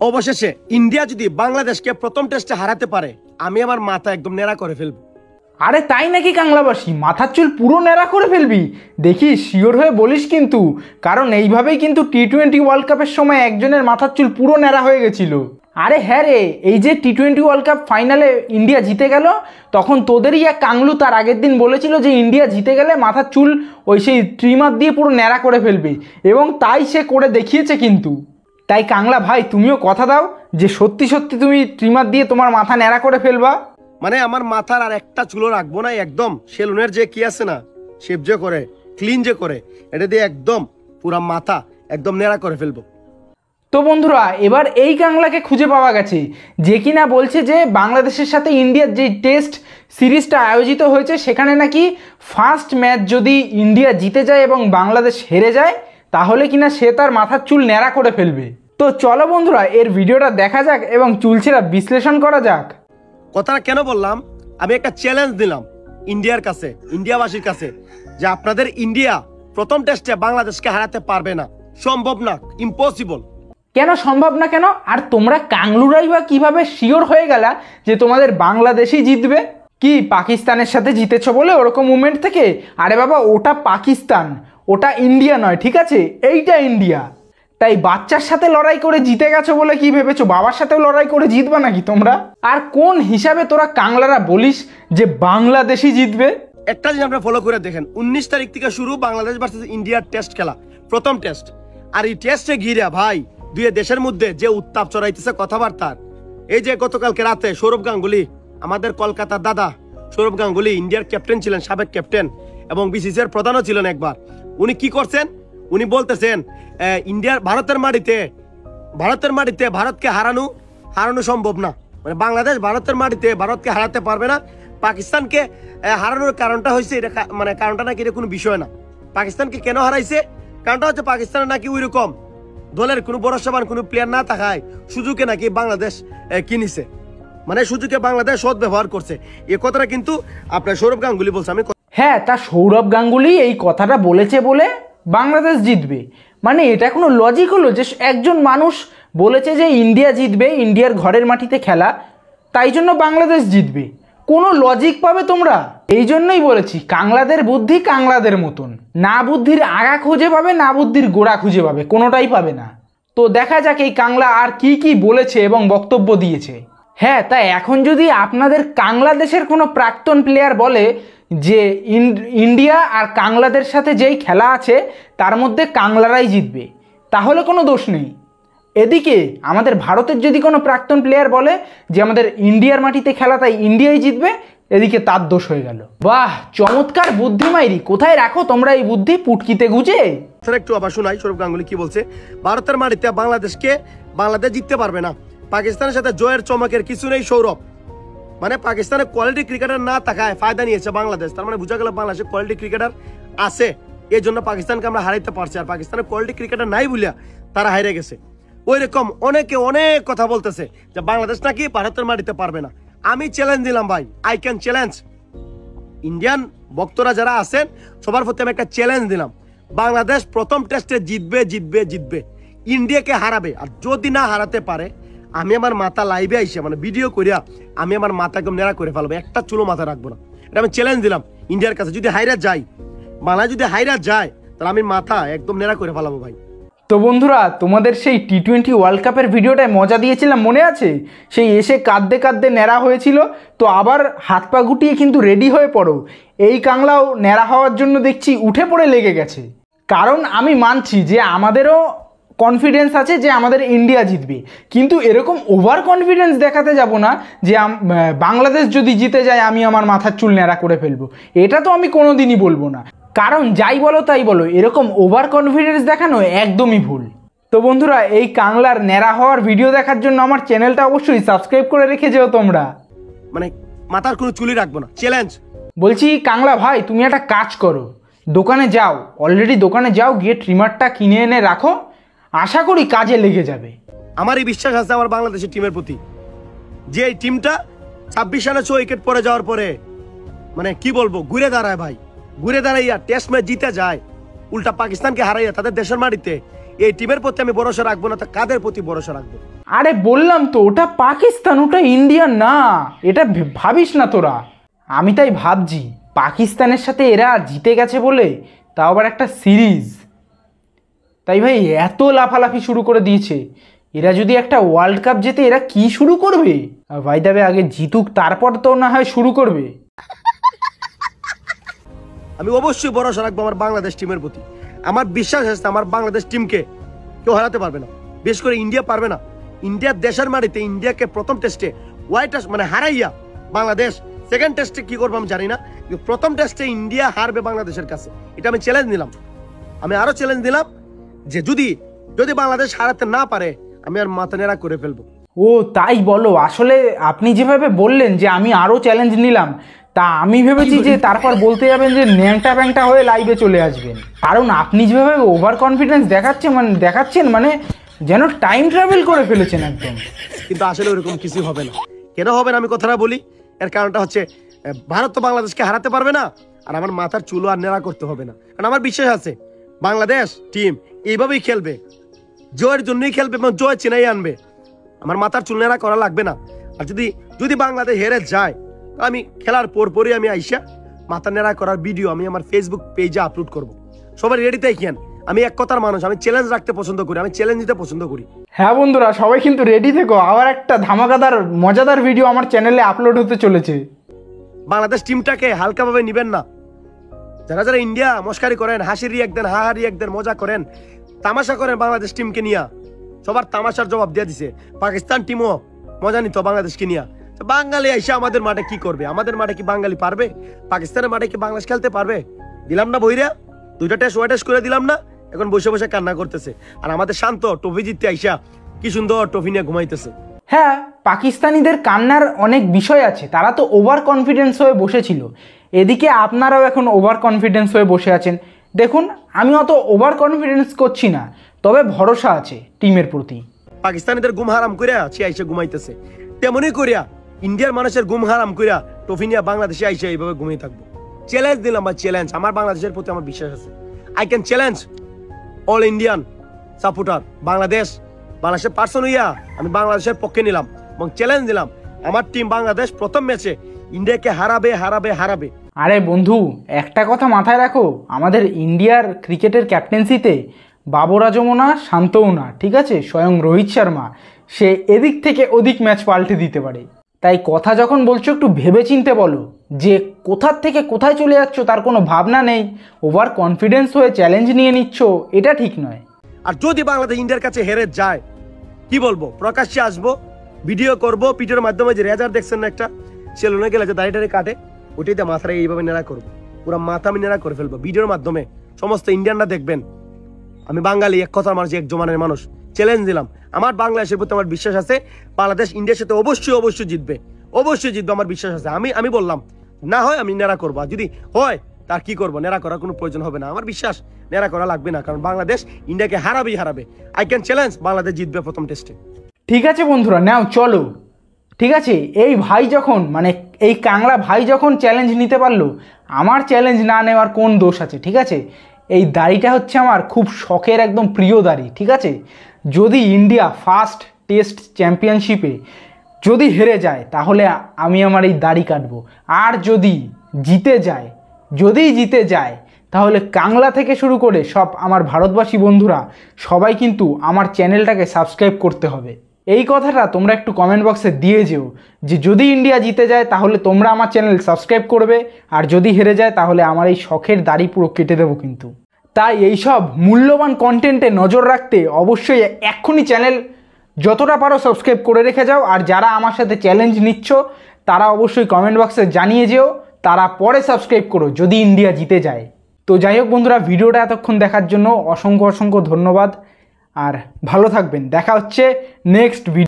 অবশেষে ইন্ডিয়া যদি বাংলাদেশকে প্রথম টেস্টে হারাতে পারে আমি আমার মাথা একদম নেড়া করে ফেলবো। আরে তাই নাকি কাংলাবাসী, মাথার চুল পুরো ন্যাড়া করে ফেলবি? দেখি শিওর হয়ে বলিস কিন্তু, কারণ এইভাবেই কিন্তু টি-20 ওয়ার্ল্ড কাপের সময় একজনের মাথার চুল পুরো ন্যাড়া হয়ে গেছিল। আরে হ্যাঁ রে, এই যে টি-20 ওয়ার্ল্ড কাপ ফাইনালে ইন্ডিয়া জিতে গেল, তখন তোদেরই এক কাংলু তার আগের দিন বলেছিল যে ইন্ডিয়া জিতে গেলে মাথার চুল ওই সেই ট্রিমার দিয়ে পুরো ন্যাড়া করে ফেলবে, এবং তাই সে করে দেখিয়েছে কিন্তু। তাই কাংলা ভাই, তুমিও কথা দাও যে সত্যি সত্যি তুমি ট্রিমার দিয়ে তোমার মাথা ন্যাড়া করে ফেলবা। মানে আমার মাথার আর একটা চুলও রাখবো না, একদম সেলুনের যে কি আছে না, শেভ যে করে, ক্লিন যে করে, এটা দিয়ে একদম পুরা মাথা একদম নেড়া করে ফেলবো। তো বন্ধুরা, এবার এই কাংলাকে খুঁজে পাওয়া গেছে যে কিনা বলছে যে বাংলাদেশের সাথে ইন্ডিয়ার যে টেস্ট সিরিজটা আয়োজিত হয়েছে সেখানে নাকি ফার্স্ট ম্যাচ যদি ইন্ডিয়া জিতে যায় এবং বাংলাদেশ হেরে যায় তাহলে কিনা সে তার মাথার চুল ন্যাড়া করে ফেলবে। তো চলো বন্ধুরা, এর ভিডিওটা দেখা যাক এবং চুলছেরা বিশ্লেষণ করা যাক। কথাটা কেন বললাম, আমি একটা চ্যালেঞ্জ দিলাম ইন্ডিয়ার কাছে, ইন্ডিয়াবাসীর কাছে, যে আপনাদের ইন্ডিয়া প্রথম টেস্টে বাংলাদেশকে হারাতে পারবে না, সম্ভব না, ইম্পসিবল। কেন সম্ভব না কেন? আর তোমরা কাংলুরাই বা কিভাবে শিওর হয়ে গেলা যে তোমাদের বাংলাদেশই জিতবে? কি পাকিস্তানের সাথে জিতেছো বলে ওরকম মুভমেন্ট থেকে? আরে বাবা, ওটা পাকিস্তান, ওটা ইন্ডিয়া নয়, ঠিক আছে? এইটা ইন্ডিয়া। তাই বাচ্চার সাথে লড়াই করে জিতে গেছো বলে কি ভেবেছো বাবার সাথেও লড়াই করে জিতবা নাকি তোমরা? আর কোন হিসাবে তোরা কাংলারা বলিস যে বাংলাদেশই জিতবে? একটা জিনিস আপনারা ফলো করে দেখেন, 19 তারিখ থেকে শুরু বাংলাদেশ ভার্সেস ইন্ডিয়ার টেস্ট খেলা, প্রথম টেস্ট। আর এই টেস্টে ঘিরে ভাই দুই দেশের মধ্যে যে উত্তাপ চড়াইতেছে কথাবার্তার, এই যে গতকালকে রাতে সৌরভ গাঙ্গুলি, আমাদের কলকাতার দাদা সৌরভ গাঙ্গুলি, ইন্ডিয়ার ক্যাপ্টেন ছিলেন, সাবেক ক্যাপ্টেন এবং বিসিসিআইর প্রধানও ছিলেন একবার, উনি কি করছেন, উনি বলতেছেন ইন্ডিয়ার ভারতের মাটিতে ভারতকে হারানো সম্ভব না। মানে বাংলাদেশ ভারতের মাটিতে ভারতকে হারাতে পারবে না। পাকিস্তানকে হারানোর কারণটা হয়েছে এটা, মানে কারণটা নাকি এটা কোনো বিষয় না। পাকিস্তানকে কেন হারাইছে? কারণটা হচ্ছে পাকিস্তানের নাকি ওই রকম দলের কোনো ভরসাবান কোনো প্লেয়ার না থাকায় সুযোগে নাকি বাংলাদেশ কিনেছে, মানে সুযোগে বাংলাদেশ সৎ ব্যবহার করছে। এই কথাটা কিন্তু আপনার সৌরভ গাঙ্গুলি বলছে। আমি হ্যাঁ, তা সৌরভ গাঙ্গুলি এই কথাটা বলেছে বলে বাংলাদেশ জিতবে, মানে এটা কোনো লজিক হলো যে একজন মানুষ বলেছে যে ইন্ডিয়া জিতবে, ইন্ডিয়ার ঘরের মাটিতে খেলা, তাই জন্য বাংলাদেশ জিতবে? কোনো লজিক পাবে তোমরা? এই জন্যই বলেছি কাংলাদের বুদ্ধি কাংলাদের মতন, না বুদ্ধির আগা খুঁজে পাবে না বুদ্ধির গোড়া খুঁজে পাবে, কোনোটাই পাবে না। তো দেখা যাক এই কাংলা আর কি কি বলেছে এবং বক্তব্য দিয়েছে। হ্যাঁ, তাই এখন যদি আপনাদের বাংলাদেশের কোনো প্রাক্তন প্লেয়ার বলে যে ইন্ডিয়া আর কাংলাদের সাথে যেই খেলা আছে তার মধ্যে কাংলারাই জিতবে, তাহলে কোনো দোষ নেই। এদিকে আমাদের ভারতের যদি কোনো প্রাক্তন প্লেয়ার বলে যে আমাদের ইন্ডিয়ার মাটিতে খেলা তাই ইন্ডিয়াই জিতবে, এদিকে তার দোষ হয়ে গেল। বাহ, চমৎকার বুদ্ধি মাইরি, কোথায় রাখো তোমরা এই বুদ্ধি? পুটকিতে গুজে? একটু আবার শোনাই সৌরভ গাঙ্গুলি কি বলছে। ভারতের মাটিতে বাংলাদেশ জিততে পারবে না। পাকিস্তানের সাথে জয়ের চমকের কিছু নেই সৌরভ। মানে পাকিস্তানের কোয়ালিটি ক্রিকেটার না থাকায় ফায়দা নিয়েছে বাংলাদেশ, তার মানে বোঝা গেল বাংলাদেশের কোয়ালিটি ক্রিকেটার আছে, এই জন্য পাকিস্তানকে আমরা হারাইতে পারছি। আর পাকিস্তানের কোয়ালিটি ক্রিকেটার নাই বলিয়া তারা হারিয়ে গেছে। ওই রকম অনেকে অনেক কথা বলতেছে যে বাংলাদেশ নাকি ভারতের মাটিতে পারবে না। আমি চ্যালেঞ্জ দিলাম ভাই, আই ক্যান চ্যালেঞ্জ ইন্ডিয়ান ভক্তরা যারা আছেন সবার প্রতি আমি একটা চ্যালেঞ্জ দিলাম, বাংলাদেশ প্রথম টেস্টে জিতবে, ইন্ডিয়াকে হারাবে। আর যদি না হারাতে পারে আমি আমার মাথা লাইভে আইসে মানে ভিডিও করিয়া আমি আমার মাথা একদম নেড়া করে ফেলবো, একটা চুলো মাথা রাখবো না। এটা আমি চ্যালেঞ্জ দিলাম ইন্ডিয়ার কাছে। যদি হাইরা যায়, বাংলাদেশ যদি হাইরা যায়, তাহলে আমি মাথা একদম নেড়া করে ফেলাবো ভাই। তো বন্ধুরা, তোমাদের সেই টি-20 ওয়ার্ল্ড কাপের ভিডিওটায় মজা দিয়েছিলাম মনে আছে? সেই এসে কাঁদতে ন্যাড়া হয়েছিল, তো আবার হাত পা গুটিয়ে কিন্তু রেডি হয়ে পড়ো। এই কাংলাও ন্যাড়া হওয়ার জন্য দেখছি উঠে পড়ে লেগে গেছে। কারণ আমি মানছি যে আমাদেরও কনফিডেন্স আছে যে আমাদের ইন্ডিয়া জিতবে, কিন্তু এরকম ওভার কনফিডেন্স দেখাতে যাব না যে বাংলাদেশ যদি জিতে যায় আমি আমার মাথার চুল ন্যাড়া করে ফেলবো। এটা তো আমি কোনোদিনই বলবো না, কারণ যাই বলো তাই বলো এরকম ওভার কনফিডেন্স দেখানো একদমই ভুল। তো বন্ধুরা, এই কাংলার ন্যাড়া হওয়ার ভিডিও দেখার জন্য আমার চ্যানেলটা অবশ্যই সাবস্ক্রাইব করে রেখে যেও তোমরা। মানে মাথার কোনো চুলই রাখবো না, চ্যালেঞ্জ। বলছি কাংলা ভাই, তুমি একটা কাজ করো, দোকানে যাও, অলরেডি দোকানে যাও, গিয়ে ট্রিমারটা কিনে এনে রাখো, আশা করি কাজে লেগে যাবে। আমার এই বিশ্বাস আছে আমার বাংলাদেশের টিমের প্রতি, যে এই টিমটা 26 রানে 6 উইকেট পরে যাওয়ার পরে মানে কি বলবো ঘুরে দাঁড়ায় ভাই, ঘুরে দাঁড়াইয়া টেস্ট ম্যাচ জিতে যায়, উল্টা পাকিস্তানকে হারাইয়া তাদের দেশের মাটিতে এই টিমের প্রতি আমি ভরসা রাখবো না, তা কাদের প্রতি ভরসা রাখবো? আরে বললাম তো, ওটা পাকিস্তান, ওটা ইন্ডিয়া না, এটা ভাবিস না তোরা। আমি তাই ভাবছি পাকিস্তানের সাথে এরা জিতে গেছে বলে, তাও আবার একটা সিরিজ, তাই ভাই এত লাফালাফি শুরু করে দিয়েছে। এরা যদি একটা ওয়ার্ল্ড কাপ জেতে এরা কি শুরু করবে ভাই, দেবে আগে জিতুক তারপর তো না হয় শুরু করবে। আমি অবশ্যই ভরসা রাখবো আমার বাংলাদেশ টিমের প্রতি। আমার বিশ্বাস আছে আমার বাংলাদেশ টিমকে কেউ হারাতে পারবে না, বিশেষ করে ইন্ডিয়া পারবে না। ইন্ডিয়ার দেশের মাটিতে ইন্ডিয়াকে প্রথম টেস্টে মানে হারাইয়া বাংলাদেশ সেকেন্ড টেস্টে কি করবো আমি জানি না, কিন্তু প্রথম টেস্টে ইন্ডিয়া হারবে বাংলাদেশের কাছে, এটা আমি চ্যালেঞ্জ নিলাম। আমি আরো চ্যালেঞ্জ দিলাম যে যদি বাংলাদেশ হারাতে না পারে আমি আর মাথা নেড়া করে ফেলবো। ও তাই বলো? আসলে আপনি যেভাবে বললেন যে আমি আরো চ্যালেঞ্জ নিলাম, তা আমি ভেবেছি যে তারপর বলতে যাবেন যে ন্যাংটা ব্যাংটা হয়ে লাইভে চলে আসবেন, কারণ আপনি যেভাবে ওভার কনফিডেন্স দেখাচ্ছেন মানে যেন টাইম ট্রাভেল করে ফেলেছেন একদম। কিন্তু আসলে ওরকম কিছু হবে না। কেন হবে না আমি কথাটা বলি, এর কারণটা হচ্ছে ভারত তো বাংলাদেশকে হারাতে পারবে না, আর আমার মাথার চুলো আর নেড়া করতে হবে না, কারণ আমার বিশ্বাস আছে বাংলাদেশ টিম এইভাবেই খেলবে, জয়ের জন্যই খেলবে এবং জয় চিনাই আনবে। আমার মাথার চুল নেড়া করা লাগবে না। আর যদি বাংলাদেশ হেরে যায়, আমি খেলার পরই আমি আইসা মাথা নেড়া করার ভিডিও আমি আমার ফেসবুক পেজে আপলোড করব। সবাই রেডি থাকেন। আমি এক কথার মানুষ, আমি চ্যালেঞ্জ রাখতে পছন্দ করি, আমি চ্যালেঞ্জ দিতে পছন্দ করি। হ্যাঁ বন্ধুরা, সবাই কিন্তু রেডি থেকো, আবার একটা ধামাকাদার মজাদার ভিডিও আমার চ্যানেলে আপলোড হতে চলেছে। বাংলাদেশ টিমটাকে হালকাভাবে নিবেন না। যারা ইন্ডিয়া মস্কারি করেন, হাসি রিয়াক দেন, হাহা রিয়াক দেন, মজা করেন, তামাশা করেন বাংলাদেশ টিমকে নিয়ে, সবার তামাশার জবাব দিয়ে দিছে। পাকিস্তান টিমও মজা নিত বাংলাদেশকে নিয়ে। বাঙালি আইসা আমাদের মাঠে কি করবে? আমাদের মাঠে কি বাঙালি পারবে? পাকিস্তানের মাঠে কি বাংলাদেশ খেলতে পারবে? দিলাম না বইরা, 2টা টেস্ট ওয়াটেস্ট করে দিলাম না, এখন বসে বসে কান্না করতেছে। আর আমাদের শান্ত ট্রফি জিততে আইসা কি সুন্দর ট্রফি নিয়ে ঘুমাইতেছে। হ্যাঁ, পাকিস্তানিদের কান্নার অনেক বিষয় আছে, তারা তো ওভার কনফিডেন্স হয়ে বসেছিল। এদিকে আপনারাও এখন ওভার কনফিডেন্স হয়ে বসে আছেন। দেখুন, আমি অত ওভার কনফিডেন্স করছি না, তবে ভরসা আছে টিমের প্রতি। পাকিস্তানিদের ঘুম হারাম করিয়া সে আইসা ঘুমাইতেছে, তেমনই করিয়া ইন্ডিয়ার মানুষের ঘুম হারাম করিয়া ট্রফি নিয়ে বাংলাদেশে আইসা এইভাবে ঘুমিয়ে থাকবো। চ্যালেঞ্জ দিলাম বা চ্যালেঞ্জ, আমার বাংলাদেশের প্রতি আমার বিশ্বাস আছে। I can challenge all Indian supporter. বাংলাদেশের পার্সন হইয়া আমি বাংলাদেশের পক্ষে নিলাম এবং চ্যালেঞ্জ দিলাম আমার টিম বাংলাদেশ প্রথম ম্যাচে ইন্ডিয়াকে হারাবে। আরে বন্ধু, একটা কথা মাথায় রাখো, আমাদের ইন্ডিয়ার ক্রিকেটের ক্যাপ্টেন্সিতে বাবর আজমও না, শান্তও না, ঠিক আছে? স্বয়ং রোহিত শর্মা, সে এদিক থেকে ওদিক ম্যাচ পাল্টে দিতে পারে। তাই কথা যখন বলছো একটু ভেবে চিনতে বলো, যে কোথার থেকে কোথায় চলে যাচ্ছ তার কোনো ভাবনা নেই, ওভার কনফিডেন্স হয়ে চ্যালেঞ্জ নিয়ে নিচ্ছ, এটা ঠিক নয়। আর যদি বাংলাদেশ ইন্ডিয়ার কাছে হেরে যায়, কি বলবো? প্রকাশ্যে আসবো, ভিডিও করবো, ভিডিওর মাধ্যমে যে রেজার দেখছেন না একটা সেলুনে গেলে যে দাড়িটারে কাটে, ওইটাইতে মাথাটা এইভাবে নেড়া করবো, পুরো মাথা আমি নেড়া করে ফেলবো ভিডিওর মাধ্যমে। সমস্ত ইন্ডিয়ানরা দেখবেন আমি বাঙালি, এক কথার মানুষ, এক জমানের মানুষ। চ্যালেঞ্জ দিলাম, আমার বাংলাদেশের প্রতি আমার বিশ্বাস আছে। বাংলাদেশ ইন্ডিয়ার সাথে অবশ্যই জিতবে, আমার বিশ্বাস আছে। আমি বললাম না হয় আমি নেড়া করবো, আর যদি হয় তার কি করবো? নেড়া করার কোনো প্রয়োজন হবে না, আমার বিশ্বাস নেড়া করা লাগবে না, কারণ বাংলাদেশ ইন্ডিয়াকে হারাবে। আই ক্যান চ্যালেঞ্জ বাংলাদেশ জিতবে প্রথম টেস্টে। ঠিক আছে বন্ধুরা, নাও চলো। ঠিক আছে, এই ভাই যখন এই কাংলা ভাই যখন চ্যালেঞ্জ নিতে পারলো, আমার চ্যালেঞ্জ না নেওয়ার কোন দোষ আছে? ঠিক আছে, এই দাড়িটা হচ্ছে আমার খুব শখের একদম প্রিয় দাড়ি। ঠিক আছে, যদি ইন্ডিয়া ফার্স্ট টেস্ট চ্যাম্পিয়নশিপে যদি হেরে যায়, তাহলে আমি আমার এই দাড়ি কাটবো। আর যদি জিতে যায় তাহলে কাংলা থেকে শুরু করে সব আমার ভারতবাসী বন্ধুরা সবাই কিন্তু আমার চ্যানেলটাকে সাবস্ক্রাইব করতে হবে। এই কথাটা তোমরা একটু কমেন্ট বক্সে দিয়ে যেও যে যদি ইন্ডিয়া জিতে যায় তাহলে তোমরা আমার চ্যানেল সাবস্ক্রাইব করবে, আর যদি হেরে যায় তাহলে আমার এই শখের দাড়ি পুরো কেটে দেবো কিন্তু। তাই এইসব মূল্যবান কন্টেন্টে নজর রাখতে অবশ্যই এক্ষুনি চ্যানেল যতটা পারো সাবস্ক্রাইব করে রেখে যাও। আর যারা আমার সাথে চ্যালেঞ্জ নিচ্ছ তারা অবশ্যই কমেন্ট বক্সে জানিয়ে যেও তারা পরে সাবস্ক্রাইব করো যদি ইন্ডিয়া জিতে যায়। তো যাই হোক বন্ধুরা, ভিডিওটা এতক্ষণ দেখার জন্য অসংখ্য ধন্যবাদ, আর ভালো থাকবেন। দেখা হচ্ছে নেক্সট ভিডিও।